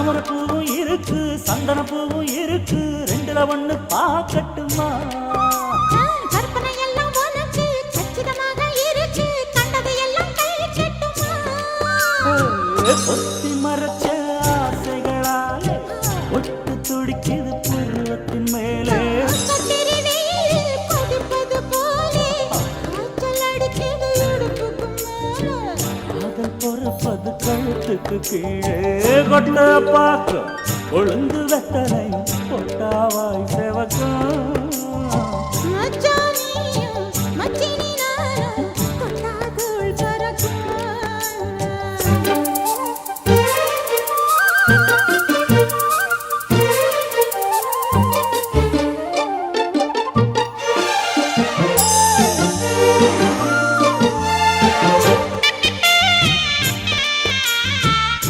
தாமரை பூவும் இருக்கு சந்தன பூவும் இருக்கு ரெண்டுல ஒண்ணு பாக்கட்டுமா கற்பனை எல்லாம் உனக்கு சச்சிதமாக இருக்கு கண்டது எல்லாம் கை கட்டுமா பொத்தி மறைச்ச ஆசைகளாலே ஒட்டு துடிக்குது பருவத்தின் மேலே கொதிப்பது போலே காய்ச்சல் அடிக்குது இடுப்புக்கு மேலே காதல் பொறப்பது கழுத்துக்கு கீழே கொட்ட பார்க்க கொழுந்து வெத்தனை கொட்டாவாய் செவக்கும்